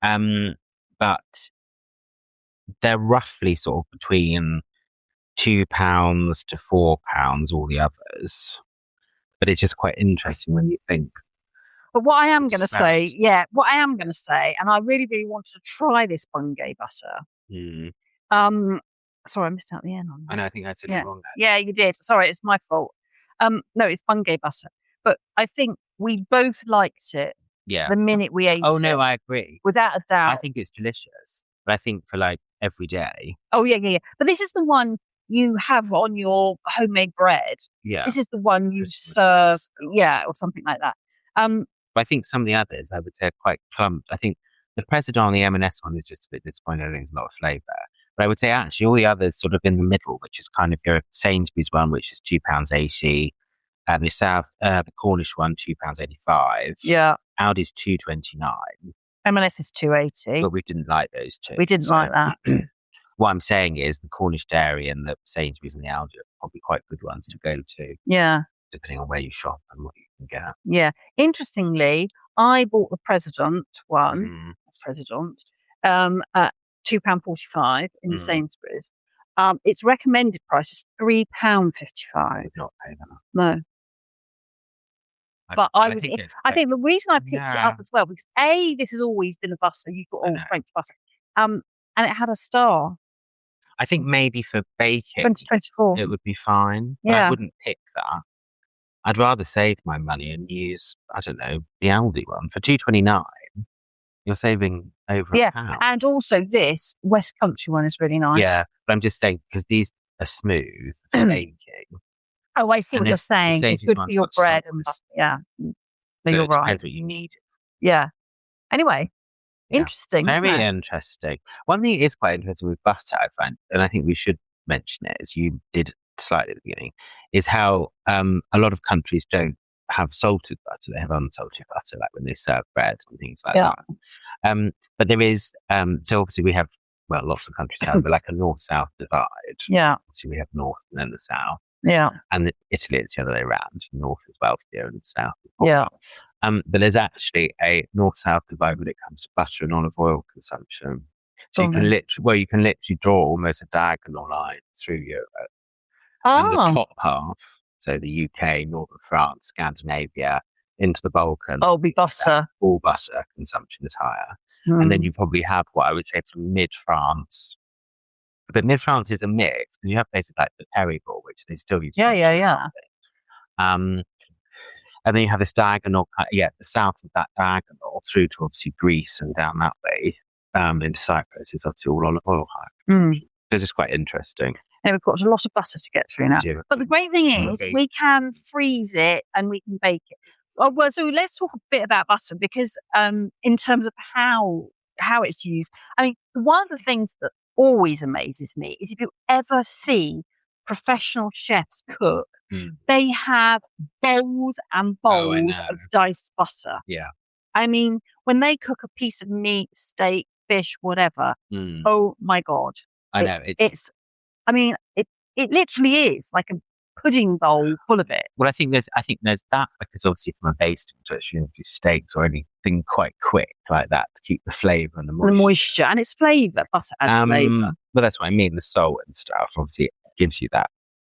one. But they're roughly sort of between £2 to £4, all the others. But it's just quite interesting when you think. But what I am going to say, and I really, really wanted to try this Bungay butter. Sorry, I missed out the N on that. I know, I think I said it wrong. Yeah, you did. Sorry, it's my fault. No, it's Bungay butter. But I think we both liked it the minute we ate it. Oh, no, I agree. Without a doubt. I think it's delicious. But I think for like every day. Oh, yeah. But this is the one you have on your homemade bread. Yeah. This is the one you serve, or something like that. But I think some of the others, I would say, are quite clumped. I think the President on the M&S one is just a bit disappointing. I think there's a lot of flavour. But I would say actually all the others sort of in the middle, which is kind of your Sainsbury's one, which is £2.80. The Cornish one, £2.85. Yeah. Aldi's £2.29. M&S is £2.80. But we didn't like those two. We didn't like that. What I'm saying is the Cornish Dairy and the Sainsbury's and the Aldi are probably quite good ones to go to. Yeah. Depending on where you shop and what you can get. Yeah. Interestingly, I bought the President one, at £2.45 in the Sainsbury's. Its recommended price is £3.55. I would not pay that. No. But I think the reason I picked it up as well, because A, this has always been a butter, you've got all French butter. And it had a star. I think maybe for baking 2024. it would be fine. But I wouldn't pick that. I'd rather save my money and use, I don't know, the Aldi one. For £2.29, you're saving over £1. And also this West Country one is really nice. Yeah, but I'm just saying, because these are smooth for baking. Oh, I see what you're saying. It's good for your bread and butter. Yeah. So you're right. Depends what you need. Yeah. Anyway, interesting. Very interesting. One thing that is quite interesting with butter, I find, and I think we should mention it, as you did slightly at the beginning, is how a lot of countries don't have salted butter. They have unsalted butter, like when they serve bread and things like that. But there is, so obviously we have, well, lots of countries have, but like a north-south divide. Yeah. Obviously we have north and then the south. Yeah. And Italy, it's the other way around. North is wealthier and south is poorer. Yeah. But there's actually a north-south divide when it comes to butter and olive oil consumption. So you can literally draw almost a diagonal line through Europe. And the top half, so the UK, northern France, Scandinavia, into the Balkans. Oh, be butter. All butter consumption is higher. And then you probably have what I would say from mid-France. But mid-France is a mix, because you have places like the Périgord, which they still use. Yeah. And then you have this diagonal, the south of that diagonal through to obviously Greece and down that way into Cyprus is obviously all olive oil high consumption. This is quite interesting. And we've got a lot of butter to get through now. But the great thing is we can freeze it and we can bake it. So let's talk a bit about butter, because in terms of how it's used, I mean, one of the things that always amazes me is if you ever see professional chefs cook, they have bowls and bowls of diced butter. Yeah. I mean, when they cook a piece of meat, steak, fish, whatever, oh my God. I know. It literally is like a pudding bowl full of it. Well, I think there's that, because obviously from a basting dish, you don't do steaks or anything quite quick like that to keep the flavour and the moisture. And its flavour, butter adds flavour. But that's what I mean, the salt and stuff obviously gives you that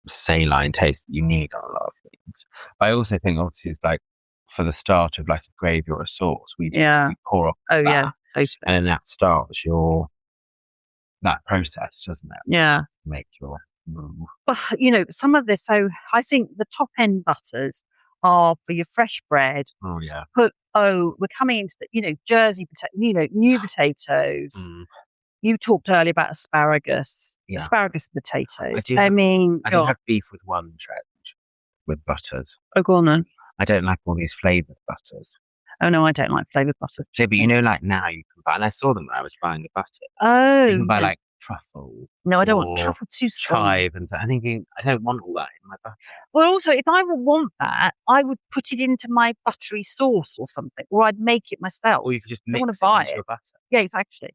saline taste that you need on a lot of things. But I also think obviously it's like for the start of like a gravy or a sauce, we pour off the fat, totally. and then that starts that process, doesn't it? Yeah. Make your move. But, some of this, so I think the top end butters are for your fresh bread. Oh, yeah. We're coming into the, Jersey potato, new potatoes. You talked earlier about asparagus. Yeah. Asparagus potatoes. I do have beef with one trend with butters. Oh, go on then. I don't like all these flavoured butters. Oh, no, I don't like flavoured butters. So, but like now you can buy, and I saw them when I was buying the butter. Oh. You can buy like truffle. No, I don't want truffle too strong. Chive, and so I'm thinking, I don't want all that in my butter. Well, also, if I would want that, I would put it into my buttery sauce or something, or I'd make it myself. Or you could just mix it into your butter. Yeah, exactly.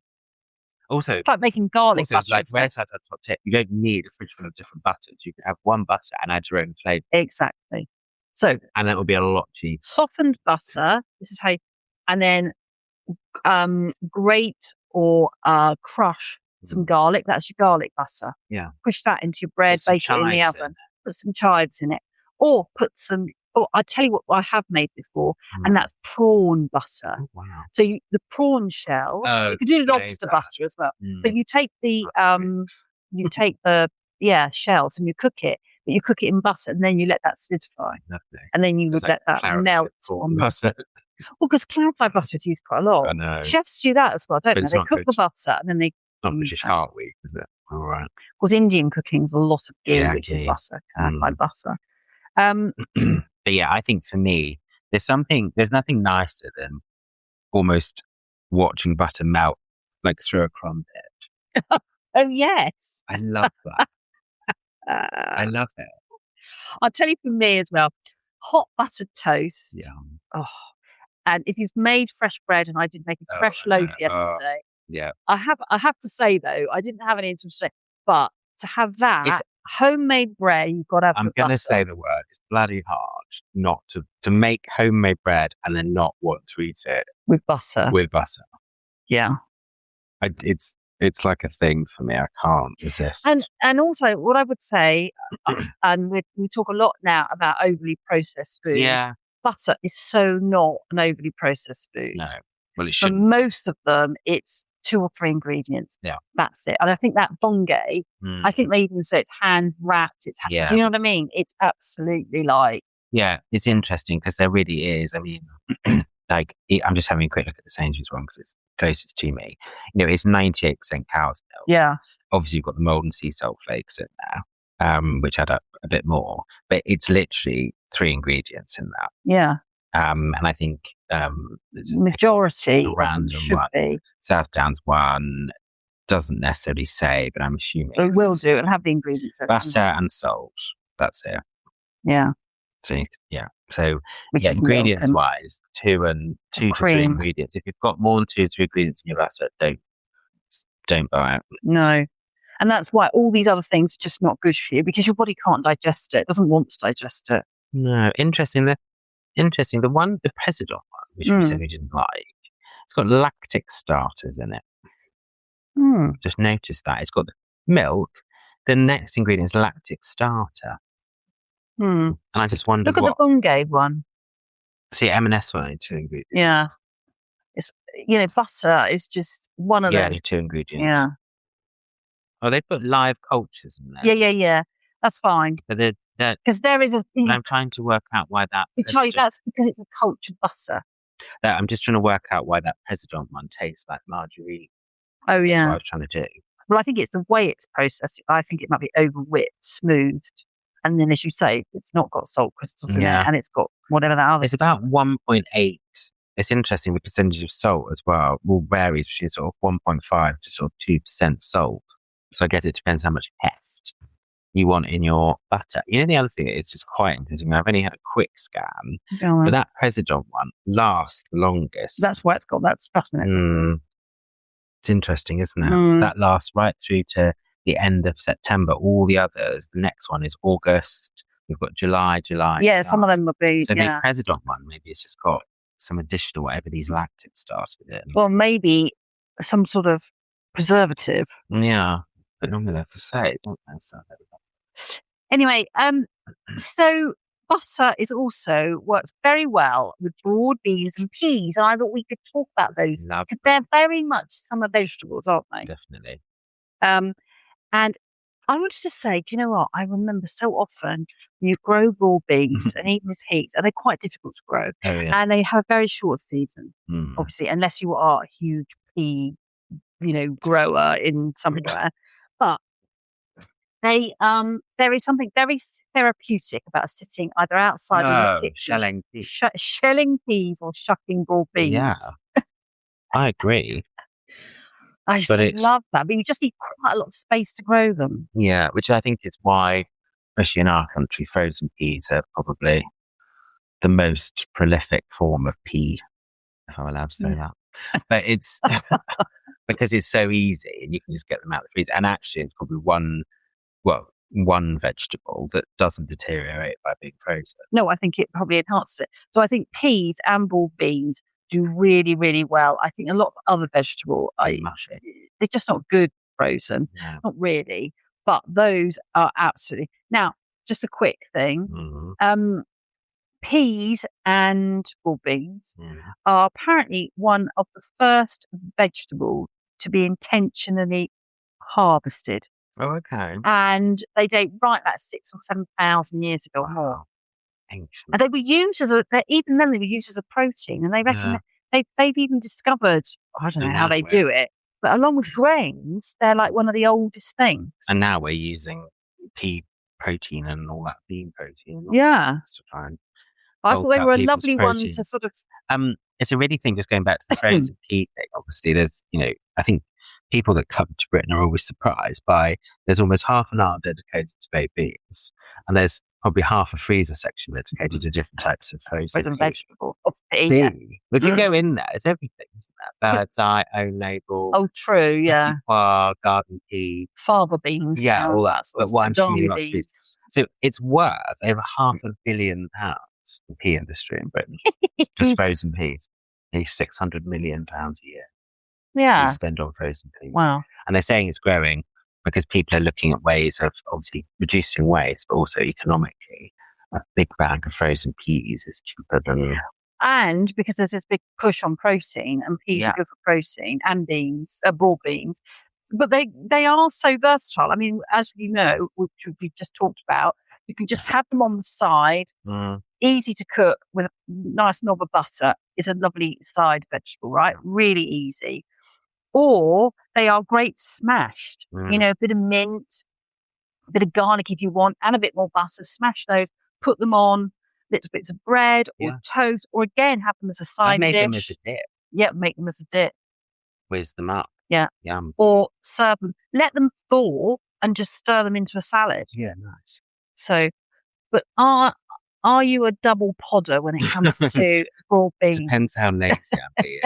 Also, it's like making garlic butter. Like red top tip, you don't need a fridge full of different butters. You can have one butter and add your own flavour. Exactly. So, and that would be a lot cheaper. Softened butter. This is how, and then grate or crush some garlic. That's your garlic butter. Yeah. Push that into your bread, bake it in the oven. Put some chives in it, or put some. Oh, I'll tell you what I have made before, and that's prawn butter. Oh, wow. So the prawn shells. You could do lobster butter as well, but you take the shells and you cook it. But you cook it in butter, and then you let that solidify. Lovely. And then you would let that melt on butter. Well, because clarified butter is used quite a lot. I know. Chefs do that as well, don't they? They cook the butter and then they. Not British Heart Week, is it? All right. Because Indian cooking is a lot of ghee, which is butter, clarified butter. But yeah, I think for me, there's nothing nicer than almost watching butter melt like through a crumpet. Oh yes, I love that. I love it. I'll tell you for me as well, hot buttered toast. Yeah. Oh, and if you've made fresh bread, and I did make a fresh loaf yesterday. Yeah. I have to say though, I didn't have any interest in it, but to have that homemade bread, you've got to have. I'm going to say the word. It's bloody hard not to make homemade bread and then not want to eat it with butter. Yeah. It's like a thing for me. I can't resist. And also, what I would say, and we talk a lot now about overly processed food. Yeah. Butter is so not an overly processed food. No. Well, it shouldn't. For most of them, it's 2 or 3 ingredients. Yeah. That's it. And I think that bongay, I think they even say it's hand wrapped. Do you know what I mean? It's absolutely like. Yeah, it's interesting because there really is. I mean, like, I'm just having a quick look at the Sainsbury's one because it's closest to me. It's 98% cow's milk. Yeah. Obviously, you've got the mold and sea salt flakes in there, which add up a bit more. But it's literally 3 ingredients in that. Yeah. And I think majority random should one. Be. South Downs one doesn't necessarily say, but I'm assuming it will do. It'll have the ingredients. Butter and salt. That's it. Yeah. So yeah. So which yeah, is milk ingredients and wise, two to three cream. ingredients. If you've got more than 2 to 3 ingredients in your batter, don't buy it. No. And that's why all these other things are just not good for you, because your body can't digest it. It doesn't want to digest it. No, interesting. The one, the President one, which we said we didn't like, it's got lactic starters in it. Just noticed that. It's got the milk. The next ingredient is lactic starter. And I just wondered Look at the Bungay one. See, M&S one, only 2 ingredients. Yeah. It's, butter is just one of Yeah, those. only 2 ingredients. Yeah. Oh, they put live cultures in there. Yeah. That's fine. But because there is I'm trying to work out why that. That's because it's a cultured butter. I'm just trying to work out why that President one tastes like margarine. Oh yeah. That's what I was trying to do. Well, I think it's the way it's processed. I think it might be over whipped, smoothed, and then, as you say, it's not got salt crystals in it, and it's got whatever that other. It's about 1.8. It's interesting. The percentage of salt as well varies between sort of 1.5 to sort of 2% salt. So I guess it depends how much heft you want in your butter. The other thing is just quite interesting. I've only had a quick scan, but that President one lasts the longest. That's why it's got that stuff in it. It's interesting, isn't it? That lasts right through to the end of September. All the others, the next one is August. We've got July. Yeah, some of them will be. So the President one, maybe it's just got some additional whatever these lactic starts with it. Well, maybe some sort of preservative. Yeah, but normally they have to say, don't they? So anyway, so butter works very well with broad beans and peas, and I thought we could talk about those because they're very much summer vegetables, aren't they? Definitely. And I wanted to say, do you know what? I remember so often you grow broad beans and even peas, and they're quite difficult to grow. Oh, yeah. And they have a very short season, obviously, unless you are a huge pea, grower in somewhere. But there is something very therapeutic about sitting either outside in the kitchen, shelling peas or shucking broad beans. Yeah, I agree. I love that, but you just need quite a lot of space to grow them. Yeah, which I think is why, especially in our country, frozen peas are probably the most prolific form of pea, if I'm allowed to say that. But it's because it's so easy and you can just get them out of the freezer. And actually, it's probably one vegetable that doesn't deteriorate by being frozen. No, I think it probably enhances it. So I think peas and broad beans do really, really well. I think a lot of other vegetables, they're just not good frozen. Yeah. Not really. But those are absolutely. Now, just a quick thing. Peas and broad beans are apparently one of the first vegetables to be intentionally harvested. Oh, okay. And they date right back 6,000 or 7,000 years ago or more. Ancient. And they were used even then they were used as a protein, and they reckon they've even discovered, I don't know how they do it, but along with grains, they're like one of the oldest things. And now we're using pea protein and all that bean protein. Yeah. To try and I thought they were a lovely one to sort of. It's a really thing, just going back to the frozen pea thing. Obviously, there's, I think people that come to Britain are always surprised by there's almost half an hour dedicated to baked beans, and there's probably half a freezer section dedicated to different types of frozen vegetables. Yeah. If you go in there, it's everything, isn't there? Bird's eye, own label. Oh, true, yeah. Petite garden pea. Fava beans. Yeah, all that. But what I'm seeing lots of these. So it's worth over £500 million the pea industry in Britain. Just frozen peas. Nearly £600 million a year. Yeah. You spend on frozen peas. Wow. And they're saying it's growing because people are looking at ways of obviously reducing waste, but also economically. A big bag of frozen peas is cheaper than. And because there's this big push on protein, and peas are good for protein, and beans, broad beans. But they are so versatile. I mean, as you know, which we just talked about, you can just have them on the side. Easy to cook with a nice knob of butter is a lovely side vegetable, right? Really easy. Or they are great smashed. A bit of mint, a bit of garlic if you want, and a bit more butter. Smash those, put them on little bits of bread or toast, or again, have them as a side dish. Make them as a dip. Yeah, make them as a dip. Whiz them up. Yeah. Yum. Or serve them. Let them thaw and just stir them into a salad. Yeah, nice. So, but I Are you a double podder when it comes to broad beans? Depends how lazy I'm being.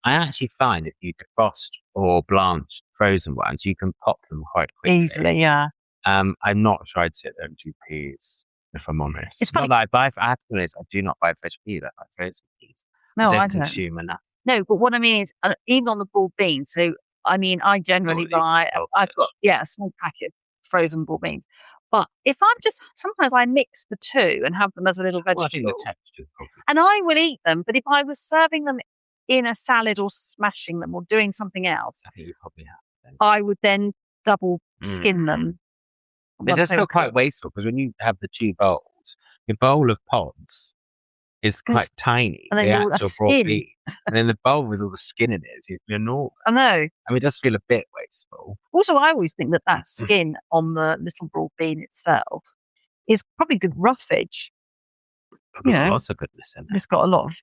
I actually find if you defrost or blanch frozen ones, you can pop them quite quickly. Easily, yeah. I'm not sure I'd sit there and do peas, if I'm honest. It's funny. Not that I have to be honest, I do not buy fresh peas. I buy frozen peas. No, I don't consume enough. No, but what I mean is, even on the broad beans. So, I mean, I generally buy. I've got a small packet of frozen broad beans. But if sometimes I mix the two and have them as a little vegetable. Well, I think the texture, and I will eat them. But if I was serving them in a salad or smashing them or doing something else, I think you probably have. I would then double skin them. It does feel quite wasteful because when you have the two bowls, your bowl of pods is quite tiny. And then the actual broad bean. And then the bowl with all the skin in it is enormous. I know. I mean, it does feel a bit wasteful. Also, I always think that skin on the little broad bean itself is probably good roughage. Probably lots of goodness in it. It's got a lot of,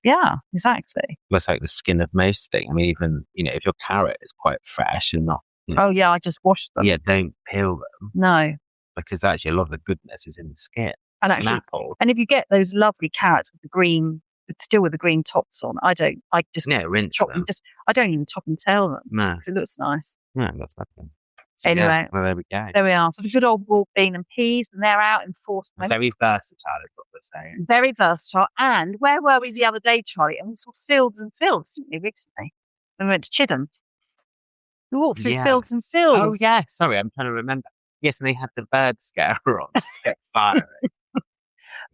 exactly. It's like the skin of most things. I mean, even, if your carrot is quite fresh and not. Oh, yeah, I just washed them. Yeah, don't peel them. No. Because actually a lot of the goodness is in the skin. And actually, and if you get those lovely carrots with the green, still with the green tops on, I just rinse chop them. I don't even top and tail them. No. Because it looks nice. No, that's nothing. So, anyway. Well, there we go. There we are. So the good old broad bean and peas, and they're out in force. Very versatile is what we're saying. Very versatile. And where were we the other day, Charlie? And we saw fields and fields, didn't we, recently? We went to Chidham. We walked through fields and fields. Oh, yeah. Sorry, I'm trying to remember. Yes, and they had the bird scare on to get firing.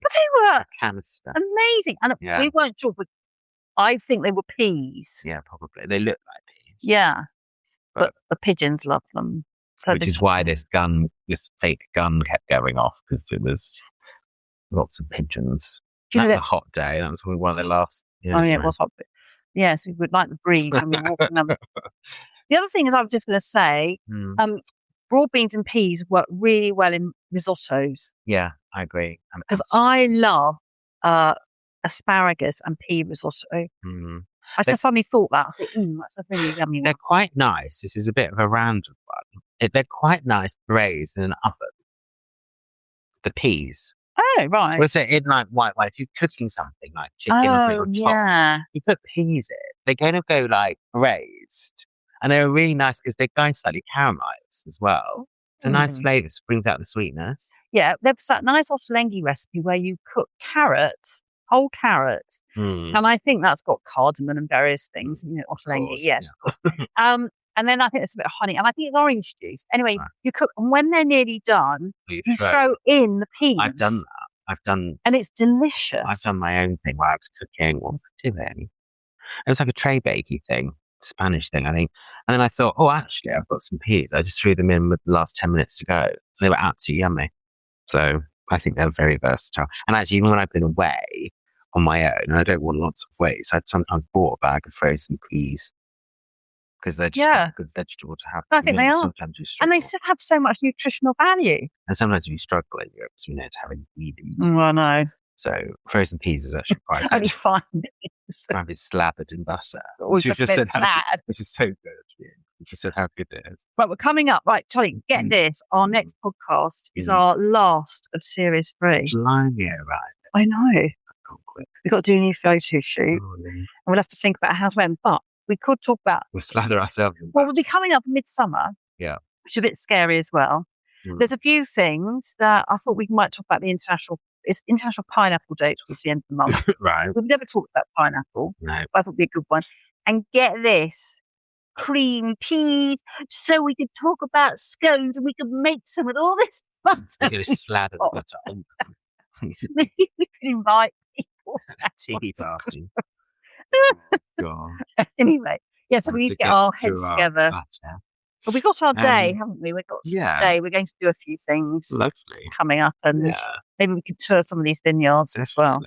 But they were canister. Amazing. And we weren't sure, but I think they were peas. Yeah, probably. They look like peas. Yeah. But the pigeons love them. So which is why this fake gun kept going off, because there was lots of pigeons. That was a hot day. That was one of the last. Yeah, it was hot. Yes, we would like the breeze when we were walking them. The other thing is, I was just going to say, broad beans and peas work really well in risottos. Yeah, I agree. Because I love asparagus and pea risotto. I just suddenly thought that. I thought, that's a really yummy one. They're quite nice. This is a bit of a random one. They're quite nice braised in an oven. The peas. Oh, right. Well, so in like white wine, if you're cooking something like chicken or something on top, you put peas in. They're going to go like braised. And they're really nice because they're going slightly caramelized as well. It's a nice flavour. It brings out the sweetness. Yeah, there's that nice ottolenghi recipe where you cook carrots, whole carrots. And I think that's got cardamom and various things. Ottolenghi, yes. Yeah. And then I think there's a bit of honey. And I think it's orange juice. Anyway, you cook. And when they're nearly done, you throw in the peas. I've done that. And it's delicious. I've done my own thing while I was cooking. What was I doing? It was like a tray bakey thing. Spanish thing, I think. And then I thought, actually, I've got some peas. I just threw them in with the last 10 minutes to go. So they were absolutely yummy. So I think they're very versatile. And actually, even when I've been away on my own, and I don't want lots of waste, I'd sometimes bought a bag of frozen peas because they're just a good vegetable to have. I think they are. Sometimes you struggle. And they still have so much nutritional value. And sometimes you struggle in Europe, so to have any weedy. I know. So frozen peas is actually quite good. Only 5 minutes. Might slathered in butter. Which is so good. You just said how good it is. Right, we're coming up. Right, Charlie, get this. Our next podcast is our last of series 3. Blimey, right. I know. We've got to do a new photo shoot. And we'll have to think about how to end. But we could talk about... We'll slather ourselves in we'll be coming up midsummer. Yeah. Which is a bit scary as well. There's a few things that I thought we might talk about. It's International Pineapple Day towards the end of the month. Right. We've never talked about pineapple. No. But I thought it'd be a good one. And get this, cream cheese, so we could talk about scones and we could make some with all this butter. We're going to slather the butter on them. Maybe we could invite people. Tea party. God. Anyway, so we need to get our heads together. But we've got our day, haven't we? We've got our day. We're going to do a few things coming up, and maybe we could tour some of these vineyards as well.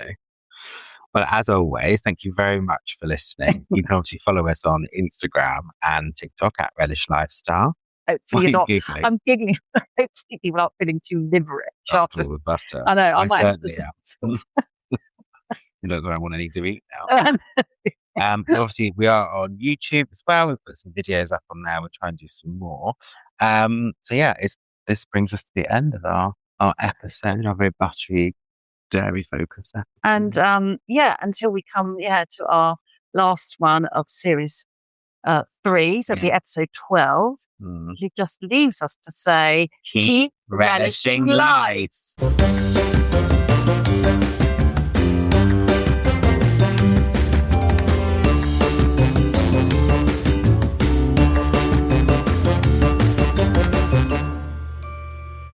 Well, as always, thank you very much for listening. You can obviously follow us on Instagram and TikTok at Relish Lifestyle. Hopefully you're not. Giggling? I'm giggling. Hopefully people aren't feeling too liverich after the butter. I know. I might certainly am. You know what I want to need to eat now. Obviously, we are on YouTube as well. We've put some videos up on there. We'll try and do some more. This brings us to the end of our episode, our very buttery dairy focus. And until we come to our last one of series 3, so it'll be episode 12. It just leaves us to say, keep relishing life.